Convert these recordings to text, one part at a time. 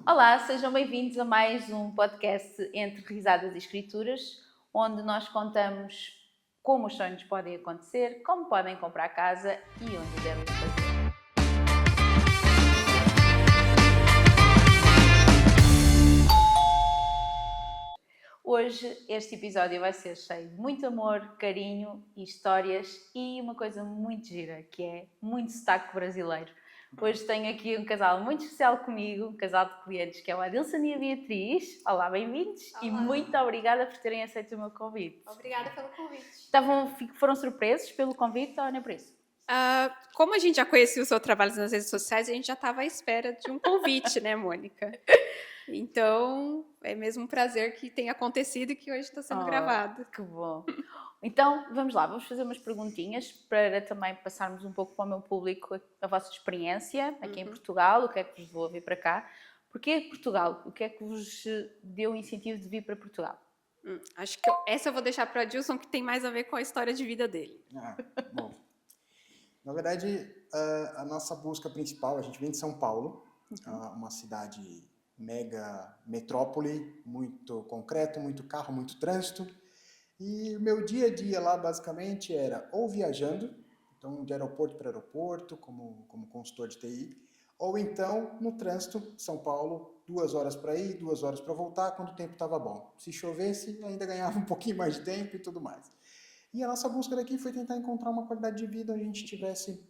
Olá, sejam bem-vindos a mais um podcast entre risadas e escrituras, onde nós contamos como os sonhos podem acontecer, como podem comprar casa e onde devem fazer. Hoje este episódio vai ser cheio de muito amor, carinho e histórias e uma coisa muito gira, que é muito sotaque brasileiro. Hoje tenho aqui um casal muito especial comigo, um casal de clientes, que é o Adilson e a Beatriz. Olá, bem-vindos. Olá. E muito obrigada por terem aceito o meu convite. Obrigada pelo convite. Foram surpresos pelo convite ou nem por isso? Como a gente já conhecia o seu trabalho nas redes sociais, a gente já estava à espera de um convite, né, Mônica? Então, é mesmo um prazer que tenha acontecido e que hoje está sendo gravado. Que bom. Então, vamos lá, vamos fazer umas perguntinhas para também passarmos um pouco para o meu público a vossa experiência aqui em Portugal, o que é que vos levou a vir para cá. Porquê Portugal? O que é que vos deu o incentivo de vir para Portugal? Acho que essa eu vou deixar para o Adilson, que tem mais a ver com a história de vida dele. Bom, na verdade, a nossa busca principal, a gente vem de São Paulo, uma cidade mega metrópole, muito concreto, muito carro, muito trânsito. E o meu dia a dia lá, basicamente, era ou viajando, então de aeroporto para aeroporto, como consultor de TI, ou então no trânsito, São Paulo, 2 horas para ir, 2 horas para voltar, quando o tempo estava bom. Se chovesse, ainda ganhava um pouquinho mais de tempo e tudo mais. E a nossa busca daqui foi tentar encontrar uma qualidade de vida onde a gente tivesse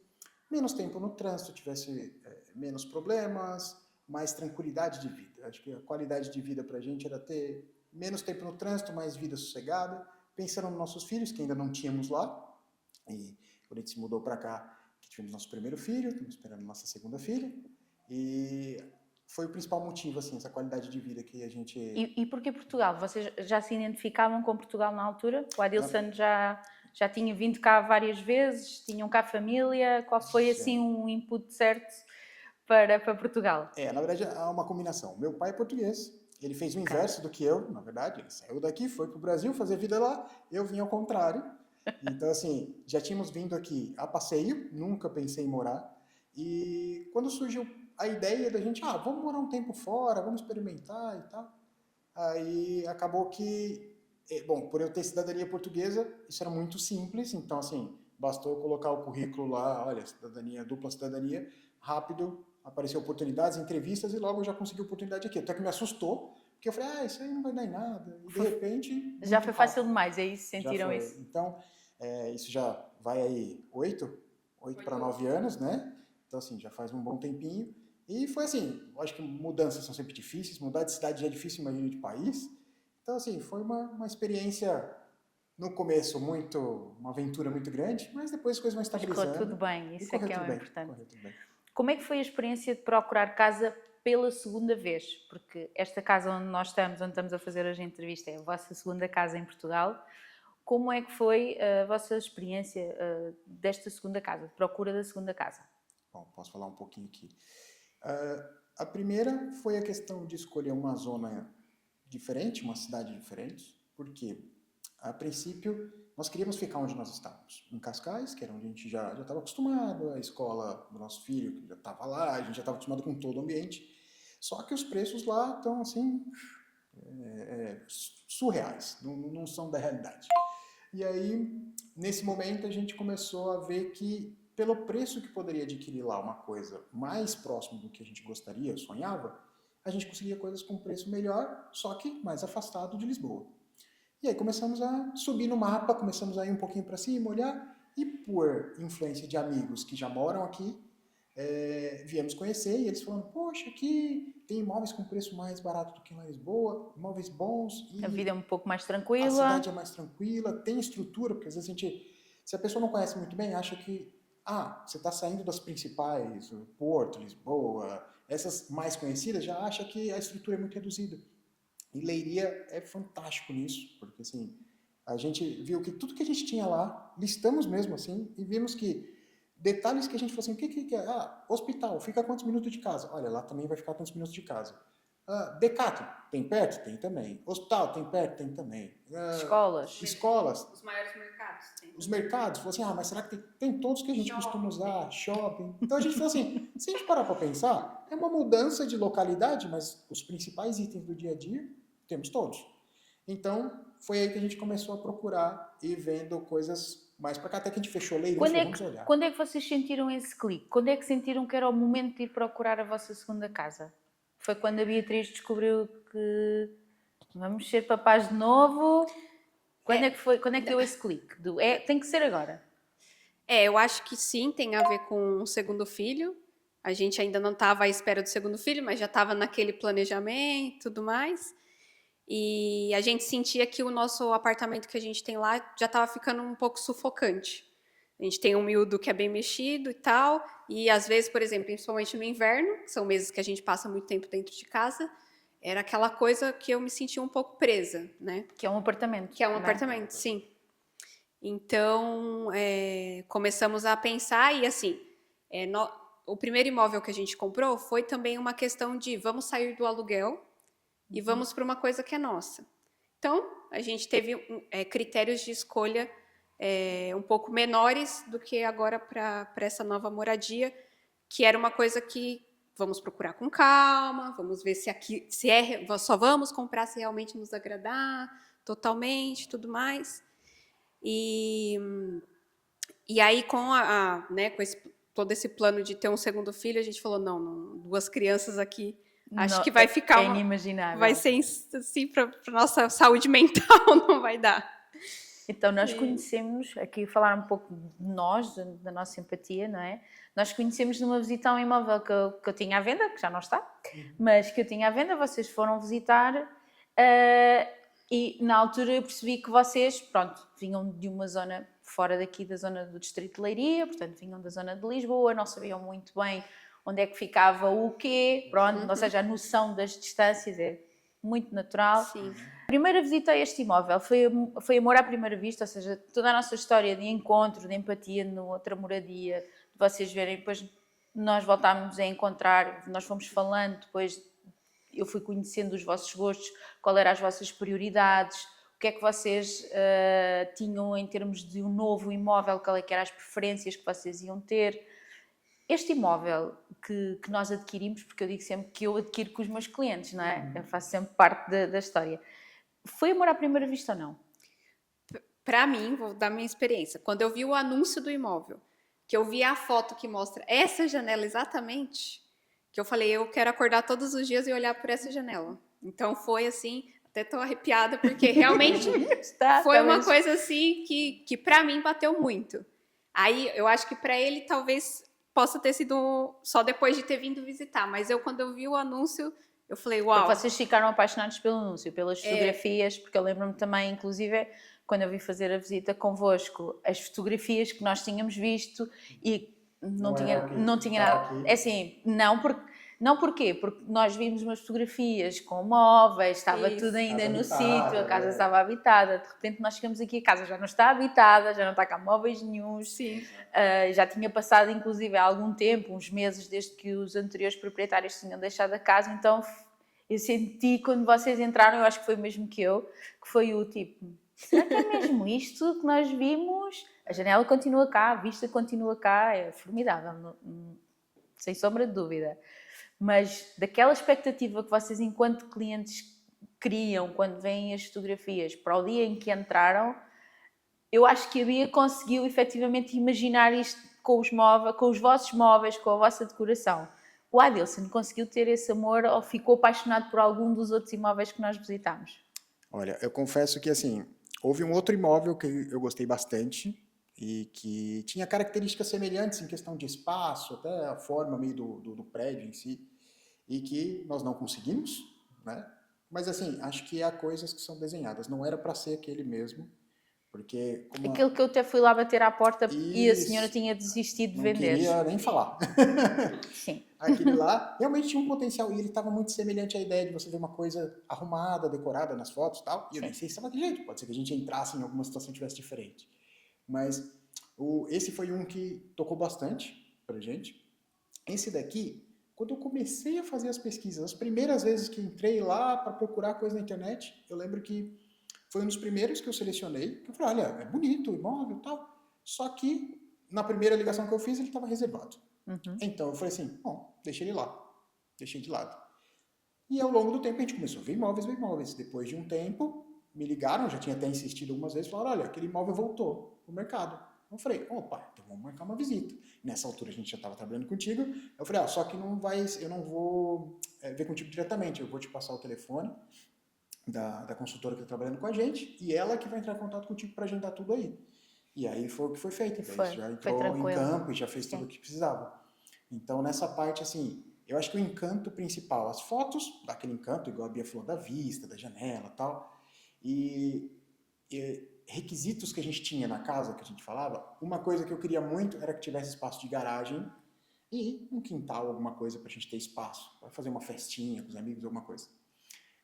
menos tempo no trânsito, tivesse menos problemas, mais tranquilidade de vida. Acho que a qualidade de vida para a gente era ter menos tempo no trânsito, mais vida sossegada, pensando nos nossos filhos, que ainda não tínhamos lá. E quando a gente se mudou para cá, que tivemos nosso primeiro filho, estamos esperando nossa segunda filha. E foi o principal motivo, assim, essa qualidade de vida que a gente... E porquê Portugal? Vocês já se identificavam com Portugal na altura? O Adilson já tinha vindo cá várias vezes? Tinham cá família? Qual foi, assim, um input certo para Portugal? Na verdade, há uma combinação. Meu pai é português, ele fez o inverso do que eu, na verdade. Ele saiu daqui, foi para o Brasil fazer vida lá, eu vim ao contrário. Então, assim, já tínhamos vindo aqui a passeio, nunca pensei em morar. E quando surgiu a ideia da gente, vamos morar um tempo fora, vamos experimentar e tal. Aí acabou que, por eu ter cidadania portuguesa, isso era muito simples. Então, assim, bastou colocar o currículo lá, olha, cidadania, dupla cidadania, rápido, apareceu oportunidades, entrevistas e logo eu já consegui oportunidade aqui. Até que me assustou, porque eu falei, isso aí não vai dar em nada. E de repente... Já foi fácil demais, é isso? Sentiram isso? Então, isso já vai aí 8 para 9 anos, né? Então, assim, já faz um bom tempinho. E foi assim, eu acho que mudanças são sempre difíceis, mudar de cidade já é difícil, imagina de país. Então, assim, foi uma experiência, no começo, uma aventura muito grande, mas depois as coisas vão estabilizando. Correu tudo bem, isso é que é o importante. Correu tudo bem. Como é que foi a experiência de procurar casa pela segunda vez? Porque esta casa onde nós estamos, onde estamos a fazer hoje a entrevista, é a vossa segunda casa em Portugal. Como é que foi a vossa experiência desta segunda casa, de procura da segunda casa? Bom, posso falar um pouquinho aqui. A primeira foi a questão de escolher uma zona diferente, uma cidade diferente, porque, a princípio, nós queríamos ficar onde nós estávamos, em Cascais, que era onde a gente já estava acostumado, a escola do nosso filho já estava lá, a gente já estava acostumado com todo o ambiente, só que os preços lá estão, assim, surreais, não são da realidade. E aí, nesse momento, a gente começou a ver que, pelo preço que poderia adquirir lá uma coisa mais próximo do que a gente gostaria, sonhava, a gente conseguia coisas com preço melhor, só que mais afastado de Lisboa. E aí começamos a subir no mapa, começamos a ir um pouquinho para cima, olhar, e por influência de amigos que já moram aqui, viemos conhecer, e eles falando, poxa, aqui tem imóveis com preço mais barato do que lá em Lisboa, imóveis bons. E a vida é um pouco mais tranquila. A cidade é mais tranquila, tem estrutura, porque às vezes se a pessoa não conhece muito bem, acha que você está saindo das principais, Porto, Lisboa, essas mais conhecidas, já acha que a estrutura é muito reduzida. E Leiria é fantástico nisso, porque assim, a gente viu que tudo que a gente tinha lá, listamos mesmo assim, e vimos que detalhes que a gente falou assim, o que é? Hospital, fica a quantos minutos de casa? Olha, lá também vai ficar a quantos minutos de casa. Decathlon, tem perto? Tem também. Hospital, tem perto? Tem também. Escolas. Escolas. Os maiores mercados. Os mercados, falou assim, mas será que tem todos que a gente costuma usar? Shopping. Então a gente falou assim, se a gente parar para pensar, é uma mudança de localidade, mas os principais itens do dia a dia, temos todos. Então, foi aí que a gente começou a procurar e vendo coisas mais para cá, até que a gente fechou leilão e falou, vamos olhar. Quando é que vocês sentiram esse clique? Quando é que sentiram que era o momento de ir procurar a vossa segunda casa? Foi quando a Beatriz descobriu que vamos ser papás de novo? Quando é que foi? Quando é que deu esse clique? Tem que ser agora. Eu acho que sim, tem a ver com o segundo filho. A gente ainda não estava à espera do segundo filho, mas já estava naquele planejamento e tudo mais. E a gente sentia que o nosso apartamento que a gente tem lá já estava ficando um pouco sufocante. A gente tem um miúdo que é bem mexido e tal, e às vezes, por exemplo, principalmente no inverno, que são meses que a gente passa muito tempo dentro de casa, era aquela coisa que eu me sentia um pouco presa, né? Que é um apartamento. Que é um apartamento, sim. Então, começamos a pensar e, assim, o primeiro imóvel que a gente comprou foi também uma questão de vamos sair do aluguel e vamos para uma coisa que é nossa. Então, a gente teve critérios de escolha um pouco menores do que agora para essa nova moradia, que era uma coisa que vamos procurar com calma, vamos ver só vamos comprar se realmente nos agradar totalmente, tudo mais. E aí, com todo esse plano de ter um segundo filho, a gente falou, não, 2 crianças aqui, acho que vai ficar inimaginável. Vai ser assim, para nossa saúde mental, não vai dar. Então, nós conhecemos, aqui falar um pouco de nós, da nossa empatia, não é? Nós conhecemos numa visita a um imóvel que eu tinha à venda, que já não está, mas que eu tinha à venda, vocês foram visitar e na altura eu percebi que vocês, vinham de uma zona fora daqui da zona do Distrito de Leiria, portanto, vinham da zona de Lisboa, não sabiam muito bem onde é que ficava o quê, ou seja, a noção das distâncias é muito natural. Sim. A primeira visita a este imóvel foi amor à primeira vista, ou seja, toda a nossa história de encontro, de empatia noutra moradia, de vocês verem, depois nós voltámos a encontrar, nós fomos falando, depois eu fui conhecendo os vossos gostos, qual eram as vossas prioridades, o que é que vocês tinham em termos de um novo imóvel, qual é que eram as preferências que vocês iam ter. Este imóvel que nós adquirimos, porque eu digo sempre que eu adquiro com os meus clientes, não é? Eu faço sempre parte da história. Foi amor à primeira vista ou não? Para mim, vou dar minha experiência. Quando eu vi o anúncio do imóvel, que eu vi a foto que mostra essa janela exatamente, que eu falei, eu quero acordar todos os dias e olhar por essa janela. Então foi assim, até tô arrepiada, porque realmente foi uma coisa assim que para mim bateu muito. Aí eu acho que para ele talvez possa ter sido só depois de ter vindo visitar, mas quando eu vi o anúncio, eu falei, uau. Porque vocês ficaram apaixonados pelo anúncio, pelas fotografias, porque eu lembro-me também, inclusive, quando eu vim fazer a visita convosco, as fotografias que nós tínhamos visto e não tinha nada. É assim, não porquê? Porque nós vimos umas fotografias com móveis, estava tudo ainda no sítio, a casa estava habitada, de repente nós chegamos aqui, a casa já não está habitada, já não está cá móveis nenhuns. Sim. Já tinha passado inclusive há algum tempo, uns meses desde que os anteriores proprietários tinham deixado a casa, então eu senti quando vocês entraram, eu acho que foi mesmo que foi o tipo, será que é mesmo isto que nós vimos? A janela continua cá, a vista continua cá, é formidável, sem sombra de dúvida. Mas daquela expectativa que vocês, enquanto clientes, criam quando veem as fotografias para o dia em que entraram, eu acho que a Bia conseguiu efetivamente imaginar isto com os vossos móveis, com a vossa decoração. O Adilson conseguiu ter esse amor ou ficou apaixonado por algum dos outros imóveis que nós visitámos? Olha, eu confesso que assim, houve um outro imóvel que eu gostei bastante e que tinha características semelhantes em questão de espaço, até a forma meio do prédio em si, e que nós não conseguimos, né? Mas assim, acho que há coisas que são desenhadas, não era para ser aquele mesmo, porque... Aquilo que eu até fui lá bater à porta e a senhora tinha desistido de vender. Não queria nem falar. Sim. Aquele lá realmente tinha um potencial e ele estava muito semelhante à ideia de você ver uma coisa arrumada, decorada nas fotos e tal. E eu nem sei se estava de jeito, pode ser que a gente entrasse em alguma situação que tivesse diferente. Mas esse foi um que tocou bastante pra gente. Esse daqui, quando eu comecei a fazer as pesquisas, as primeiras vezes que entrei lá para procurar coisa na internet, eu lembro que foi um dos primeiros que eu selecionei, que eu falei, olha, é bonito o imóvel e tal, só que na primeira ligação que eu fiz ele estava reservado. Então eu falei assim, bom, deixa ele lá, deixei de lado. E ao longo do tempo a gente começou a ver imóveis. Depois de um tempo, me ligaram, já tinha até insistido algumas vezes, falaram, olha, aquele imóvel voltou no mercado. Eu falei, opa, então vamos marcar uma visita. Nessa altura a gente já estava trabalhando contigo. Eu falei, só que eu não vou ver contigo diretamente, eu vou te passar o telefone da consultora que está trabalhando com a gente e ela que vai entrar em contato contigo para agendar tudo aí. E aí foi o que foi feito. Já entrou em campo e já fez tudo o que precisava. Então, nessa parte, assim, eu acho que o encanto principal, as fotos daquele encanto, igual a Bia falou, da vista, da janela e tal, e requisitos que a gente tinha na casa, que a gente falava, uma coisa que eu queria muito era que tivesse espaço de garagem e um quintal, alguma coisa para a gente ter espaço, para fazer uma festinha com os amigos, alguma coisa.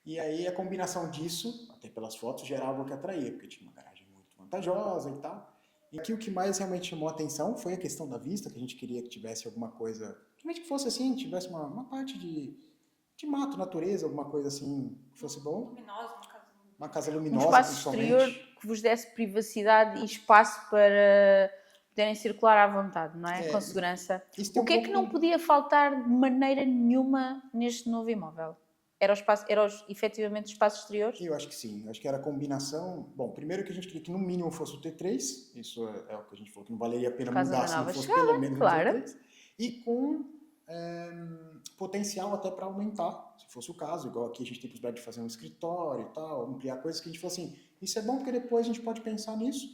E aí a combinação disso, até pelas fotos, gerava o que atraía, porque tinha uma garagem muito vantajosa e tal. E aqui o que mais realmente chamou a atenção foi a questão da vista, que a gente queria que tivesse alguma coisa, realmente que fosse assim, tivesse uma parte de mato, natureza, alguma coisa assim, que fosse bom. Luminosa, uma casa Um luminosa, espaço exterior que vos desse privacidade e espaço para poderem circular à vontade, não é? Com segurança. O que é que não podia faltar de maneira nenhuma neste novo imóvel? Era efetivamente o espaço exterior? Eu acho que sim. Eu acho que era a combinação... Bom, primeiro que a gente queria que no mínimo fosse o T3. Isso é o que a gente falou, que não valeria a pena mudar se não fosse pelo menos o T3. E com potencial até para aumentar, se fosse o caso. Igual aqui a gente tem possibilidade de fazer um escritório e tal, ampliar coisas que a gente falou assim, isso é bom porque depois a gente pode pensar nisso.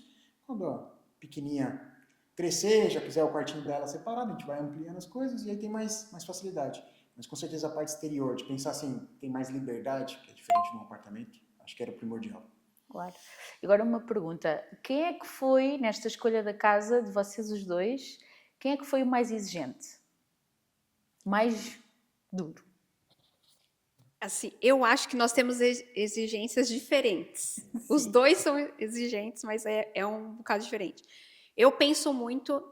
Quando a pequenininha crescer, já quiser o quartinho dela separado, a gente vai ampliando as coisas e aí tem mais facilidade. Mas com certeza a parte exterior, de pensar assim, tem mais liberdade, que é diferente de um apartamento, acho que era primordial. Claro. Agora uma pergunta, quem é que foi, nesta escolha da casa, de vocês os dois, quem é que foi o mais exigente? Mais duro? Assim, eu acho que nós temos exigências diferentes. Sim. Os dois são exigentes, mas é um bocado diferente. Eu penso muito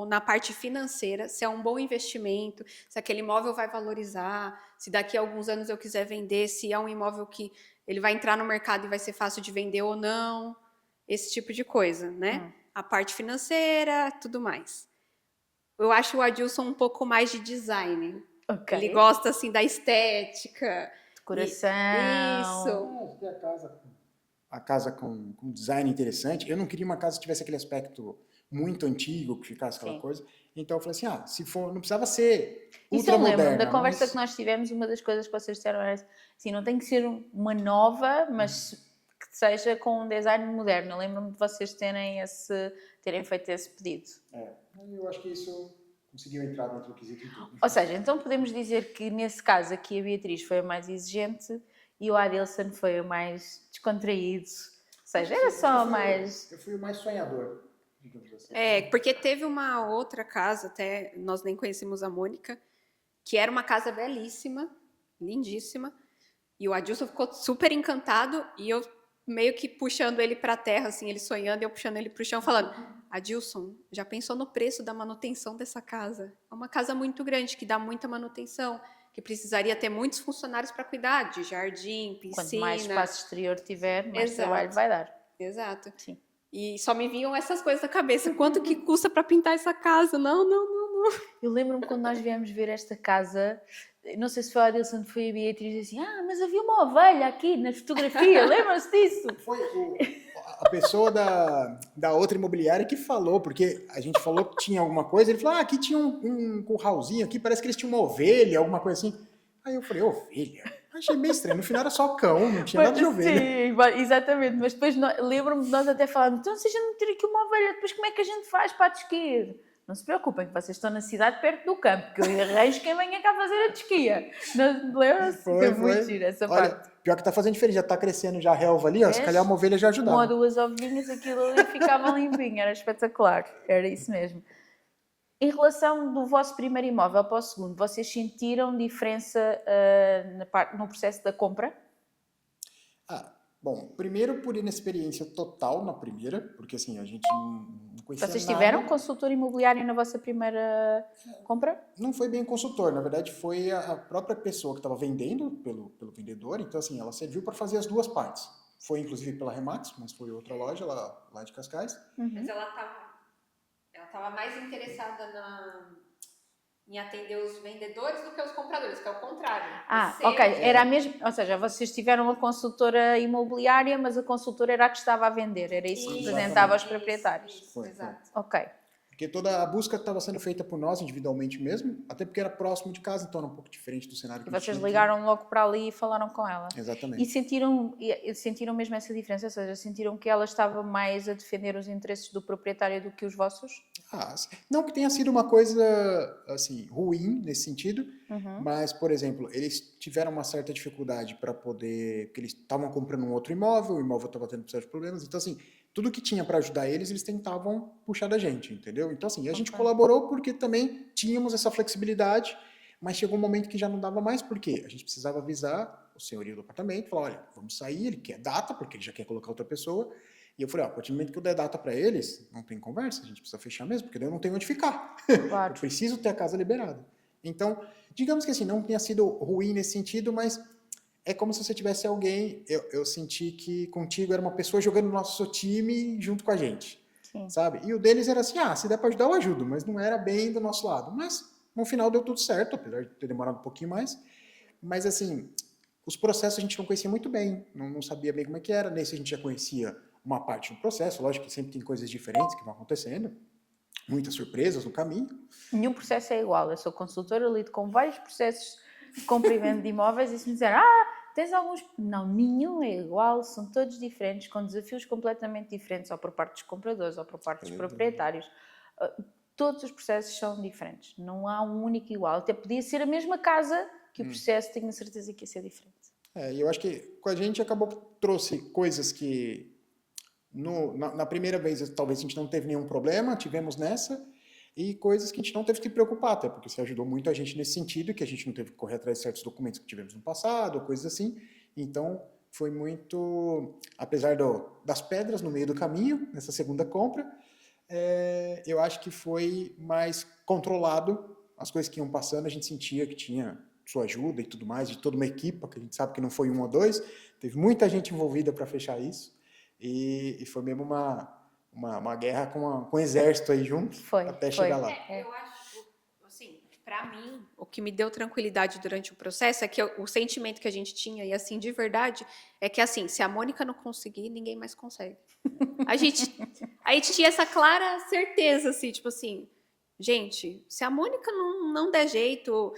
na parte financeira, se é um bom investimento, se aquele imóvel vai valorizar, se daqui a alguns anos eu quiser vender, se é um imóvel que ele vai entrar no mercado e vai ser fácil de vender ou não, esse tipo de coisa, né? A parte financeira, tudo mais. Eu acho o Adilson um pouco mais de design. Okay. Ele gosta, assim, da estética. Decoração. Isso. A casa com design interessante. Eu não queria uma casa que tivesse aquele aspecto muito antigo, que ficasse aquela coisa. Então eu falei assim, se for, não precisava ser ultra moderna. Isso eu lembro da conversa que nós tivemos, uma das coisas que vocês disseram era assim, não tem que ser uma nova, mas que seja com um design moderno. Eu lembro-me de vocês terem feito esse pedido. Eu acho que isso conseguiu entrar dentro do quesito. Ou seja, então podemos dizer que nesse caso aqui a Beatriz foi a mais exigente e o Adilson foi o mais descontraído. Ou seja, era só mais... Eu fui o mais sonhador. Porque teve uma outra casa, até nós nem conhecemos a Mônica, que era uma casa belíssima, lindíssima, e o Adilson ficou super encantado e eu meio que puxando ele para a terra, assim, ele sonhando e eu puxando ele para o chão, falando, Adilson, já pensou no preço da manutenção dessa casa? É uma casa muito grande, que dá muita manutenção, que precisaria ter muitos funcionários para cuidar de jardim, piscina. Quanto mais espaço exterior tiver, mais trabalho vai dar. Exato. Sim. E só me vinham essas coisas na cabeça. Quanto que custa para pintar essa casa? Não. Eu lembro-me quando nós viemos ver esta casa, não sei se foi a Adilson, foi a Beatriz, assim, mas havia uma ovelha aqui na fotografia, lembram-se disso? Foi a pessoa da outra imobiliária que falou, porque a gente falou que tinha alguma coisa, ele falou, aqui tinha um curralzinho aqui, parece que eles tinham uma ovelha, alguma coisa assim. Aí eu falei, ovelha? Achei meio estranho, no final era só cão, não tinha nada de ovelha. Sim, exatamente, mas depois lembro-me de nós até falarmos, então se a gente não ter aqui uma ovelha, depois como é que a gente faz para a desquia? Não se preocupem, que vocês estão na cidade perto do campo, que eu arranjo quem venha cá fazer a desquia. Lembra-se? Foi muito giro essa parte. Pior que está fazendo diferença, já está crescendo já a relva ali, se calhar uma ovelha já ajudava. Uma ou duas ovelhinhas, aquilo ali ficava limpinho, era espetacular, era isso mesmo. Em relação do vosso primeiro imóvel para o segundo, vocês sentiram diferença no processo da compra? Bom, primeiro por inexperiência total na primeira, porque assim, a gente não conhecia Vocês nada. tiveram consultor imobiliário na vossa primeira compra? Não foi bem consultor, na verdade foi a própria pessoa que estava vendendo pelo vendedor, então assim, ela serviu para fazer as duas partes. Foi inclusive pela Remax, mas foi outra loja lá de Cascais. Mas ela tava mais interessada em atender os vendedores do que os compradores, que é o contrário. Ok, era a mesma, ou seja, vocês tiveram uma consultora imobiliária, mas a consultora era a que estava a vender, era isso que representava aos proprietários. Isso, exato. Ok. Porque toda a busca estava sendo feita por nós individualmente mesmo, até porque era próximo de casa, então era um pouco diferente do cenário que E a gente vocês tinha ligaram logo para ali e falaram com ela. Exatamente. E sentiram mesmo essa diferença? Ou seja, sentiram que ela estava mais a defender os interesses do proprietário do que os vossos? Não que tenha sido uma coisa assim ruim nesse sentido, mas, por exemplo, eles tiveram uma certa dificuldade para poder, porque eles estavam comprando um outro imóvel, o imóvel estava tendo certos problemas, então assim, tudo que tinha para ajudar eles tentavam puxar da gente, entendeu? Então assim, a gente colaborou porque também tínhamos essa flexibilidade, mas chegou um momento que já não dava mais, porque a gente precisava avisar o senhorio do apartamento, falar, olha, vamos sair, ele quer data, porque ele já quer colocar outra pessoa. E eu falei, a partir do momento que eu der data para eles, não tem conversa, a gente precisa fechar mesmo, porque daí eu não tenho onde ficar. Claro. Eu preciso ter a casa liberada. Então, digamos que assim, não tenha sido ruim nesse sentido, mas é como se você tivesse alguém, eu senti que contigo era uma pessoa jogando no nosso time junto com a gente, sabe? E o deles era assim, se der para ajudar eu ajudo, mas não era bem do nosso lado. Mas no final deu tudo certo, apesar de ter demorado um pouquinho mais. Mas assim, os processos a gente não conhecia muito bem, não sabia bem como é que era. Nesse a gente já conhecia uma parte do processo, lógico que sempre tem coisas diferentes que vão acontecendo, muitas surpresas no caminho. Nenhum processo é igual. Eu sou consultora, lido com vários processos de compra e venda de imóveis e se me disser, tens alguns... Não, nenhum é igual, são todos diferentes, com desafios completamente diferentes, ou por parte dos compradores, ou por parte dos proprietários. Todos os processos são diferentes, não há um único igual. Até podia ser a mesma casa que o processo tenho a certeza que ia ser diferente. E eu acho que com a gente trouxe coisas que na primeira vez talvez a gente não teve nenhum problema, tivemos nessa, e coisas que a gente não teve que preocupar, até porque você ajudou muito a gente nesse sentido, que a gente não teve que correr atrás de certos documentos que tivemos no passado, ou coisas assim. Então, foi muito, apesar das pedras no meio do caminho, nessa segunda compra, eu acho que foi mais controlado, as coisas que iam passando, a gente sentia que tinha sua ajuda e tudo mais, de toda uma equipe, que a gente sabe que não foi um ou dois, teve muita gente envolvida para fechar isso, e foi mesmo uma guerra com o exército aí junto, até chegar lá. Eu acho, assim, para mim, o que me deu tranquilidade durante o processo é que o sentimento que a gente tinha, e assim, de verdade, é que assim, se a Mônica não conseguir, ninguém mais consegue. A gente tinha essa clara certeza, assim, tipo assim, gente, se a Mônica não der jeito,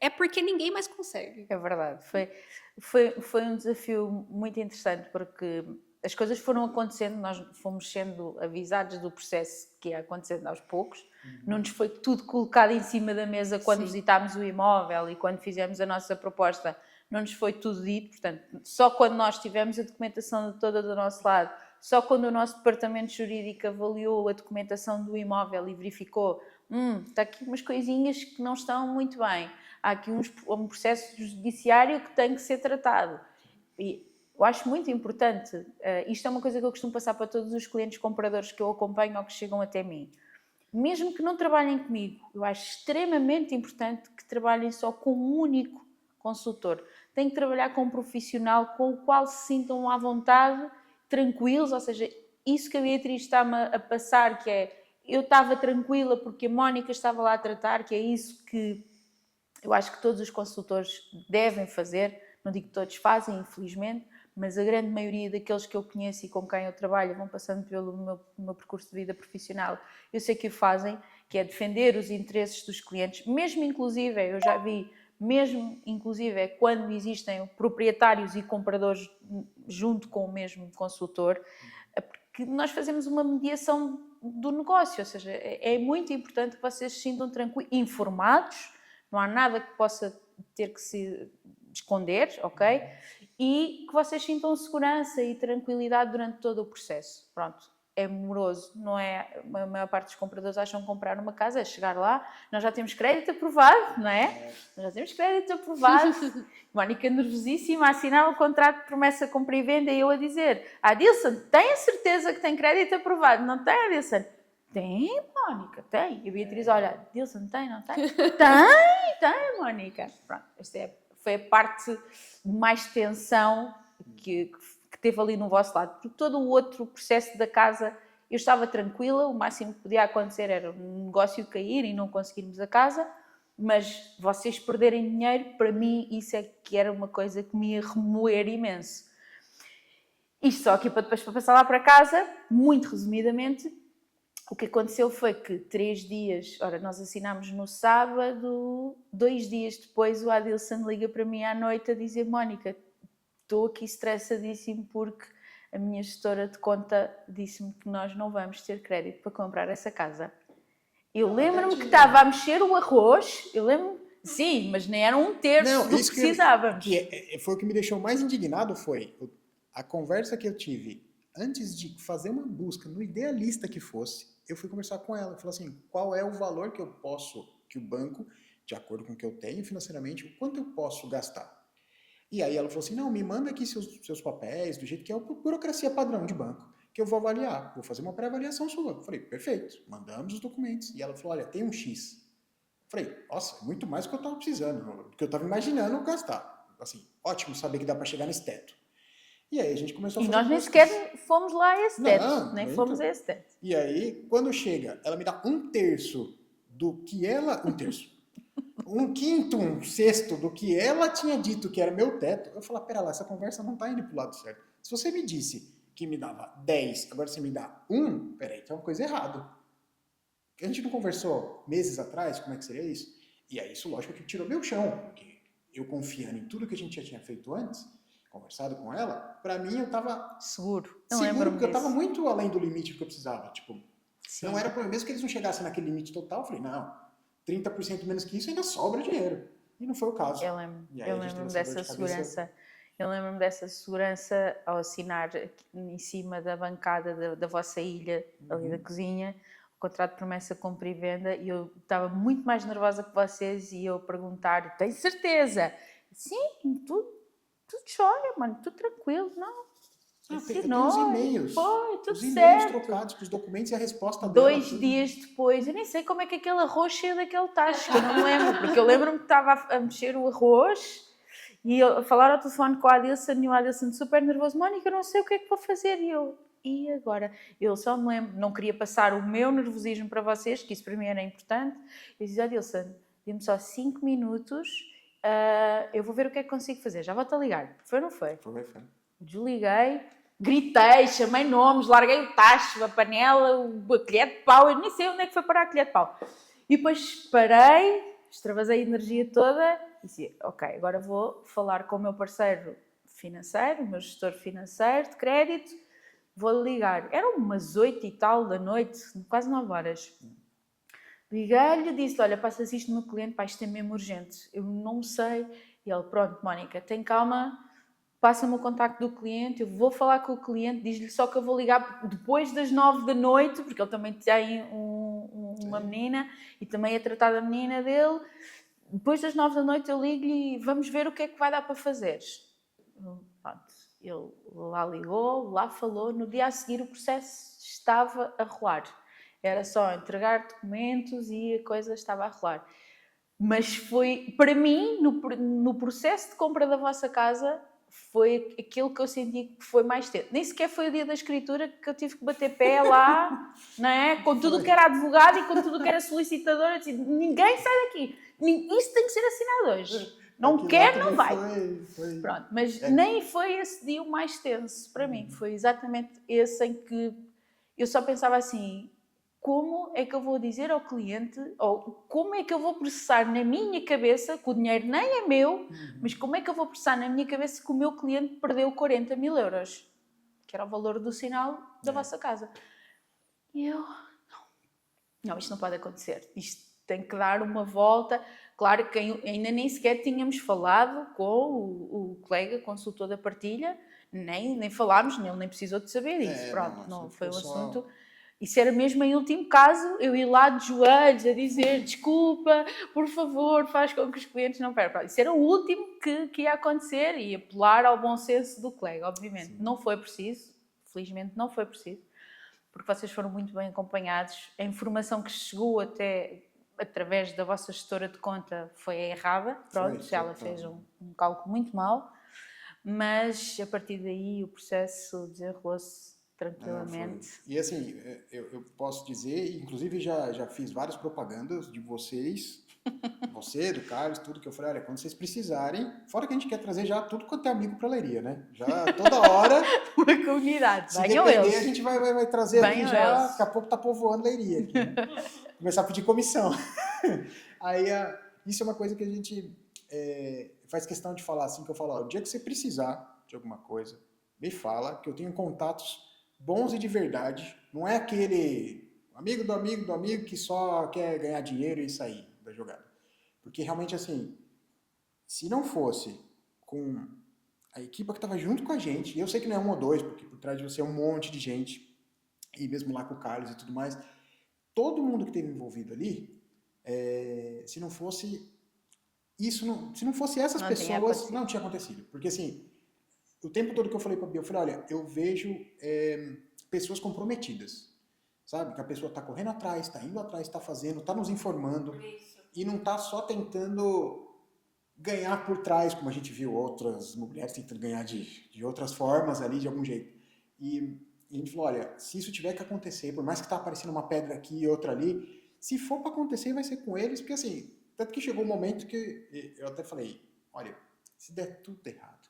é porque ninguém mais consegue. É verdade, foi um desafio muito interessante, porque as coisas foram acontecendo, nós fomos sendo avisados do processo que ia acontecendo aos poucos, não nos foi tudo colocado em cima da mesa quando visitámos o imóvel e quando fizemos a nossa proposta, não nos foi tudo dito, portanto, só quando nós tivemos a documentação toda do nosso lado, só quando o nosso departamento jurídico avaliou a documentação do imóvel e verificou, está aqui umas coisinhas que não estão muito bem, há aqui um processo judiciário que tem que ser tratado. E eu acho muito importante, isto é uma coisa que eu costumo passar para todos os clientes compradores que eu acompanho ou que chegam até mim. Mesmo que não trabalhem comigo, eu acho extremamente importante que trabalhem só com um único consultor. Têm que trabalhar com um profissional com o qual se sintam à vontade, tranquilos, ou seja, isso que a Beatriz está-me a passar, que é, eu estava tranquila porque a Mónica estava lá a tratar, que é isso que eu acho que todos os consultores devem fazer, não digo que todos fazem, infelizmente, mas a grande maioria daqueles que eu conheço e com quem eu trabalho vão passando pelo meu percurso de vida profissional, eu sei que o fazem, que é defender os interesses dos clientes, mesmo inclusive, eu já vi, é quando existem proprietários e compradores junto com o mesmo consultor, porque nós fazemos uma mediação do negócio, ou seja, é muito importante que vocês se sintam tranquilos, informados, não há nada que possa ter que se esconder, ok? E que vocês sintam segurança e tranquilidade durante todo o processo. Pronto. é moroso, não é? A maior parte dos compradores acham que comprar uma casa é chegar lá, nós já temos crédito aprovado, não é? Nós já temos crédito aprovado. Mónica nervosíssima, assinava o contrato de promessa, compra e venda e eu a dizer, Adilson, tem a certeza que tem crédito aprovado? Não tem, Adilson? Tem, Mónica, tem. E a Beatriz, olha, Adilson, tem, não tem? Tem, Mónica. Pronto, esta foi a parte de mais tensão que teve ali no vosso lado. Porque todo o outro processo da casa, eu estava tranquila, o máximo que podia acontecer era um negócio cair e não conseguirmos a casa, mas vocês perderem dinheiro, para mim, isso é que era uma coisa que me ia remoer imenso. Isto só aqui para depois passar lá para casa, muito resumidamente, o que aconteceu foi que 3 dias, nós assinámos no sábado, 2 dias depois o Adilson liga para mim à noite a dizer, Mónica, estou aqui estressadíssimo porque a minha gestora de conta disse-me que nós não vamos ter crédito para comprar essa casa. Eu lembro-me que estava a mexer o arroz, sim, mas nem era um terço do que precisávamos. Foi o que me deixou mais indignado, foi a conversa que eu tive antes de fazer uma busca, no idealista que fosse, eu fui conversar com ela, eu falei assim, qual é o valor que que o banco, de acordo com o que eu tenho financeiramente, o quanto eu posso gastar? E aí ela falou assim, não, me manda aqui seus papéis, do jeito que é a burocracia padrão de banco, que eu vou avaliar, vou fazer uma pré-avaliação sua. Eu falei, perfeito, mandamos os documentos. E ela falou, olha, tem um X. Eu falei, nossa, muito mais do que eu estava precisando, do que eu estava imaginando gastar. Assim, ótimo saber que dá para chegar nesse teto. E aí a gente começou a fazer... E nós nem sequer fomos lá a esse teto, nem fomos a esse teto. E aí, quando chega, ela me dá 1/3 do que ela... 1/3. 1/5, 1/6 do que ela tinha dito que era meu teto. Eu falei, pera lá, essa conversa não tá indo pro lado certo. Se você me disse que me dava 10, agora você me dá 1, peraí, tem uma coisa errada. A gente não conversou meses atrás, como é que seria isso? E aí isso, lógico, que tirou meu chão, porque eu confiando em tudo que a gente já tinha feito antes, conversado com ela, pra mim eu tava seguro, porque eu tava muito além do limite que eu precisava. Tipo, sim. Não era problema, mesmo que eles não chegassem naquele limite total, eu falei, não, 30% menos que isso ainda sobra dinheiro. E não foi o caso. Eu lembro-me dessa segurança. Eu lembro-me dessa segurança ao assinar em cima da bancada da vossa ilha, ali da cozinha, o contrato de promessa, compra e venda, e eu estava muito mais nervosa que vocês e eu perguntar, tem certeza? Sim, tudo jóia, mano, tudo tranquilo, não. Tem os e-mails. Foi, tudo os e-mails certo. trocados com os documentos e a resposta dela. 2 dias depois, eu nem sei como é que aquele arroz saiu daquele tacho, eu não me lembro, porque eu lembro-me que estava a mexer o arroz e a falar ao telefone com a Adilson e o Adilson super nervoso, Mónica, eu não sei o que é que vou fazer, e agora? Eu só me lembro, não queria passar o meu nervosismo para vocês, que isso para mim era importante, eu disse, Adilson, dê-me só 5 minutos, eu vou ver o que é que consigo fazer, já vou-te a ligar, foi ou não foi? Foi. Desliguei, gritei, chamei nomes, larguei o tacho, a panela, a colher de pau, eu nem sei onde é que foi parar a colher de pau. E depois parei, extravasei a energia toda e disse, ok, agora vou falar com o meu parceiro financeiro, o meu gestor financeiro de crédito, vou ligar. Eram umas 8 e tal da noite, quase 9 horas. Liguei-lhe e disse, olha, passa isto no meu cliente, pá, isto é mesmo urgente, eu não sei. E ele, pronto, Mónica, tem calma, passa-me o contacto do cliente, eu vou falar com o cliente, diz-lhe só que eu vou ligar depois das 9 da noite, porque ele também tem uma menina e também é tratar da menina dele. Depois das 9 da noite eu ligo-lhe e vamos ver o que é que vai dar para fazer. Pronto, ele lá ligou, lá falou, no dia a seguir o processo estava a rolar. Era só entregar documentos e a coisa estava a rolar. Mas foi, para mim, no processo de compra da vossa casa, foi aquilo que eu senti que foi mais tenso. Nem sequer foi o dia da escritura que eu tive que bater pé lá, não é? Com tudo o que era advogado e com tudo o que era solicitador. Eu disse, ninguém sai daqui. Isto tem que ser assinado hoje. Não quer, não vai. Foi. Pronto, mas nem foi esse dia o mais tenso para mim. Foi exatamente esse em que eu só pensava assim, como é que eu vou dizer ao cliente, ou como é que eu vou processar na minha cabeça, que o dinheiro nem é meu, mas como é que eu vou processar na minha cabeça que o meu cliente perdeu 40.000 euros, que era o valor do sinal da vossa casa. E eu, não, isto não pode acontecer, isto tem que dar uma volta. Claro que ainda nem sequer tínhamos falado com o colega consultor da partilha, nem falámos, ele nem precisou de saber isso. Pronto, não foi um assunto. Isso era mesmo em último caso, eu ir lá de joelhos a dizer desculpa, por favor, faz com que os clientes não percam. Isso era o último que ia acontecer e apelar ao bom senso do colega, obviamente. Sim. Não foi preciso, felizmente não foi preciso, porque vocês foram muito bem acompanhados. A informação que chegou até através da vossa gestora de conta foi errada, pronto, ela fez um cálculo muito mau, mas a partir daí o processo desenrolou-se tranquilamente. E assim, eu posso dizer, inclusive já fiz várias propagandas de vocês, você, do Carlos, tudo que eu falei, olha, quando vocês precisarem, fora que a gente quer trazer já tudo quanto é amigo para Leiria, né? Já toda hora. Uma comunidade, se depender, a gente vai trazer aqui já, daqui a pouco tá povoando Leiria aqui, né? Começar a pedir comissão. Aí, isso é uma coisa que a gente faz questão de falar assim, que eu falo, ó, o dia que você precisar de alguma coisa, me fala, que eu tenho contatos bons e de verdade, não é aquele amigo do amigo do amigo que só quer ganhar dinheiro e sair da jogada. Porque realmente, assim, se não fosse com a equipe que estava junto com a gente, e eu sei que não é um ou dois, porque por trás de você é um monte de gente, e mesmo lá com o Carlos e tudo mais, todo mundo que esteve envolvido ali, se não fosse isso, se não fosse essas pessoas, não tinha acontecido. Porque, assim, o tempo todo que eu falei pra Bia, eu falei, olha, eu vejo pessoas comprometidas, sabe? Que a pessoa tá correndo atrás, tá indo atrás, tá fazendo, tá nos informando. Isso. E não tá só tentando ganhar por trás, como a gente viu outras mulheres tentando ganhar de outras formas ali, de algum jeito. E a gente falou, olha, se isso tiver que acontecer, por mais que tá aparecendo uma pedra aqui e outra ali, se for pra acontecer, vai ser com eles, porque assim, tanto que chegou um momento que eu até falei, olha, se der tudo errado,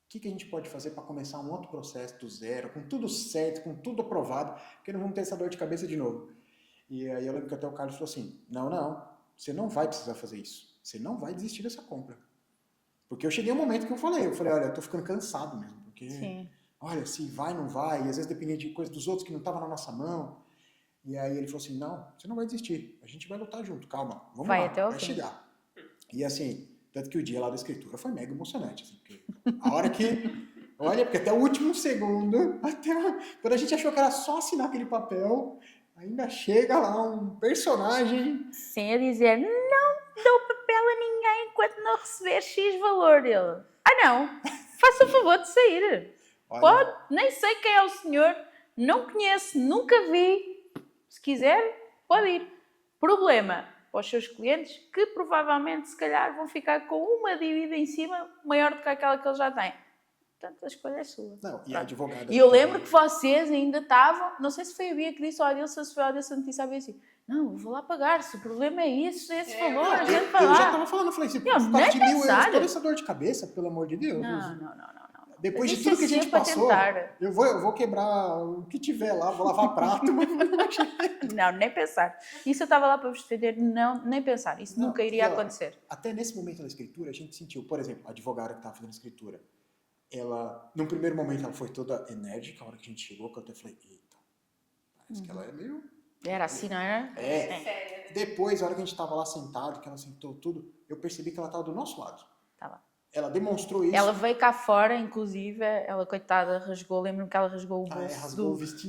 o que a gente pode fazer para começar um outro processo do zero, com tudo certo, com tudo aprovado, porque não vamos ter essa dor de cabeça de novo. E aí eu lembro que até o Carlos falou assim, não, você não vai precisar fazer isso. Você não vai desistir dessa compra. Porque eu cheguei um momento que eu falei, olha, eu tô ficando cansado mesmo, porque, Sim. olha, se vai, não vai, e às vezes dependia de coisa dos outros que não estavam na nossa mão. E aí ele falou assim, não, você não vai desistir, a gente vai lutar junto, calma, vamos lá, vai chegar. E assim, tanto que o dia lá da escritura foi mega emocionante, assim, porque a hora que, olha, porque até o último segundo, quando a gente achou que era só assinar aquele papel, ainda chega lá um personagem... Sem a dizer, não dou papel a ninguém enquanto não receber X valor. Ele, não, faça o favor de sair. Olha, pode, nem sei quem é o senhor, não conheço, nunca vi. Se quiser, pode ir. Problema para os seus clientes que provavelmente, se calhar, vão ficar com uma dívida em cima maior do que aquela que eles já têm. Portanto, a escolha é sua. Não, e a advogada... E eu lembro que vocês ainda estavam... Não sei se foi a Bia que disse ao Adilson, se foi a Adilson que disse à Bia assim, não, eu vou lá pagar, se o problema é isso, é esse valor, a gente vai lá. Eu já estava falando, eu falei assim, por causa de 1.000 euros, toda essa dor de cabeça, pelo amor de Deus. Não. Depois de tudo que a gente passou, eu vou quebrar o que tiver lá, vou lavar prato. Não, nem pensar. Isso eu estava lá para vos defender, nem pensar. Isso nunca iria acontecer. Até nesse momento da escritura, a gente sentiu, por exemplo, a advogada que estava fazendo a escritura, ela, num primeiro momento, ela foi toda enérgica, a hora que a gente chegou, que eu até falei, eita, parece que ela é meio... Era assim, não era? Depois, a hora que a gente estava lá sentado, que ela sentou tudo, eu percebi que ela estava do nosso lado. Estava. Ela demonstrou isso. Ela veio cá fora, inclusive, ela, coitada, rasgou, lembro-me que ela rasgou o bolso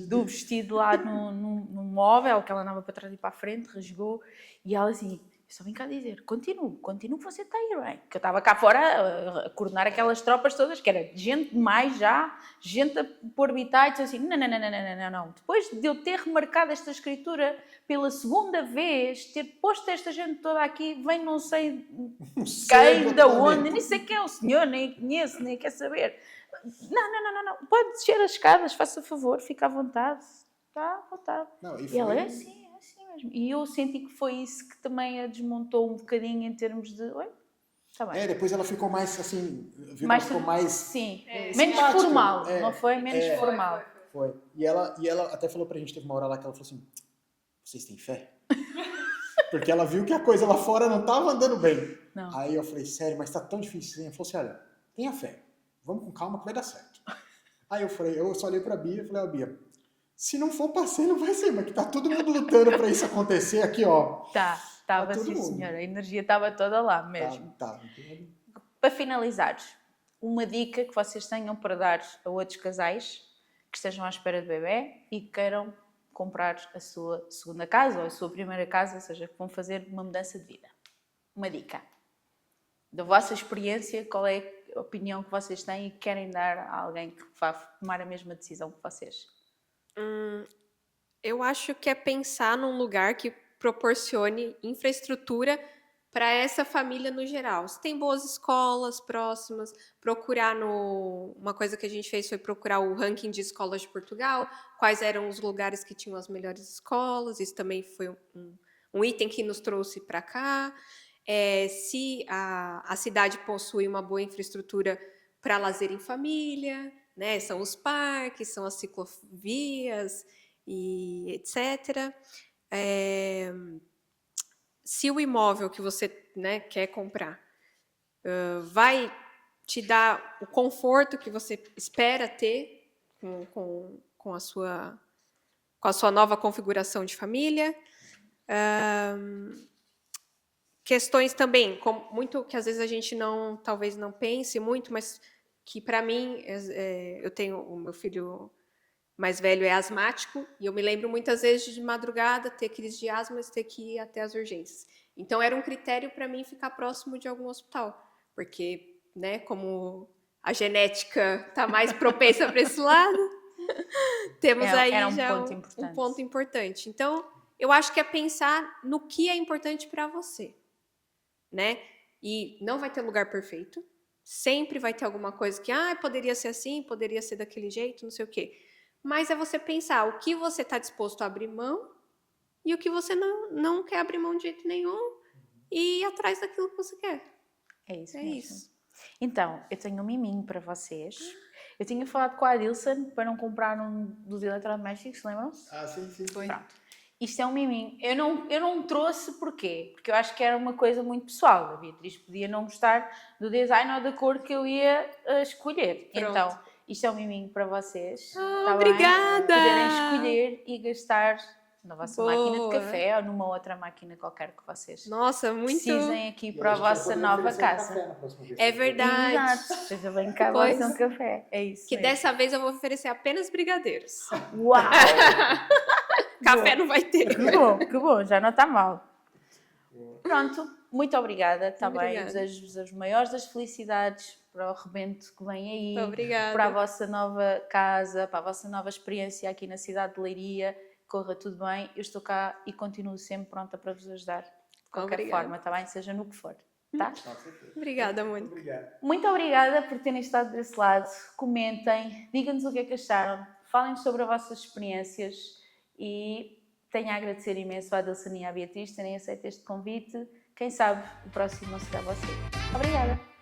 do vestido lá no móvel, que ela andava para trás e para a frente, rasgou, e ela assim, eu só vim cá dizer, continue que você está aí, bem? Que eu estava cá fora a coordenar aquelas tropas todas, que era gente demais já, gente a pôr bitites, assim, não. Depois de eu ter remarcado esta escritura pela segunda vez, ter posto esta gente toda aqui, vem não sei quem, da onde, nem sei quem é o senhor, nem conheço, nem quer saber. Não, pode descer as escadas, faça favor, fica à vontade, está à vontade. Não, e ela é assim mesmo. E eu senti que foi isso que também a desmontou um bocadinho em termos de... Oi? Tá bem. Depois ela ficou mais assim... ficou mais... Sim, menos formal, não foi? Menos formal. Foi. E ela até falou pra gente, teve uma hora lá que ela falou assim, vocês têm fé? Porque ela viu que a coisa lá fora não tava andando bem. Não. Aí eu falei, sério, mas tá tão difícil. Ela falou assim, olha, tenha fé, vamos com calma que vai dar certo. Aí eu só olhei pra Bia e falei, Bia, se não for pra ser, não vai ser, mas que tá todo mundo lutando pra isso acontecer aqui, ó. Tá. Estava, todo sim, mundo. senhora. A energia estava toda lá mesmo. Tá. Para finalizar, uma dica que vocês tenham para dar a outros casais que estejam à espera de bebê e que queiram comprar a sua segunda casa ou a sua primeira casa, ou seja, que vão fazer uma mudança de vida. Uma dica. Da vossa experiência, qual é a opinião que vocês têm e que querem dar a alguém que vá tomar a mesma decisão que vocês? Eu acho que é pensar num lugar que proporcione infraestrutura para essa família no geral. Se tem boas escolas próximas, procurar uma coisa que a gente fez foi procurar o ranking de escolas de Portugal, quais eram os lugares que tinham as melhores escolas, isso também foi um item que nos trouxe para cá. Se a cidade possui uma boa infraestrutura para lazer em família, né? São os parques, são as ciclovias e etc. Se o imóvel que você, né, quer comprar vai te dar o conforto que você espera ter com a sua nova configuração de família. Questões também, muito que às vezes a gente talvez não pense muito, mas que para mim, eu tenho o meu filho mais velho é asmático, e eu me lembro muitas vezes de madrugada ter crise de asma e ter que ir até as urgências. Então, era um critério para mim ficar próximo de algum hospital, porque, né, como a genética está mais propensa para esse lado, temos aí Era já um ponto importante. Então, eu acho que é pensar no que é importante para você, né? E não vai ter lugar perfeito, sempre vai ter alguma coisa que poderia ser assim, poderia ser daquele jeito, não sei o quê. Mas é você pensar o que você está disposto a abrir mão e o que você não quer abrir mão de jeito nenhum e ir atrás daquilo que você quer. É isso mesmo. Isso. Então, eu tenho um miminho para vocês. Eu tinha falado com a Adilson para não comprar um dos eletrodomésticos, lembram-se? Sim. Foi. Pronto. Isto é um miminho. Eu não trouxe porquê? Porque eu acho que era uma coisa muito pessoal. A Beatriz podia não gostar do design ou da cor que eu ia escolher. Pronto. Então, isto é um miminho para vocês. Tá obrigada! Bem? Poderem escolher e gastar na vossa máquina de café ou numa outra máquina qualquer que vocês precisem aqui para a vossa nova casa. É verdade. Exato. Seja bem cá, pois, um café. É isso que mesmo. Dessa vez eu vou oferecer apenas brigadeiros. Uau! Café não vai ter. Que bom, já não está mal. Pronto, muito obrigada, está bem? Desejo-vos as maiores das felicidades para o rebento que vem aí. Obrigada. Para a vossa nova casa, para a vossa nova experiência aqui na cidade de Leiria. Corra tudo bem, eu estou cá e continuo sempre pronta para vos ajudar de qualquer forma, está bem? Seja no que for, tá? Obrigada, Mônica. Muito obrigada por terem estado desse lado. Comentem, digam-nos o que é que acharam, falem sobre as vossas experiências e tenho a agradecer imenso à Adilson e à Beatriz terem aceito este convite. Quem sabe o próximo não será você. Obrigada!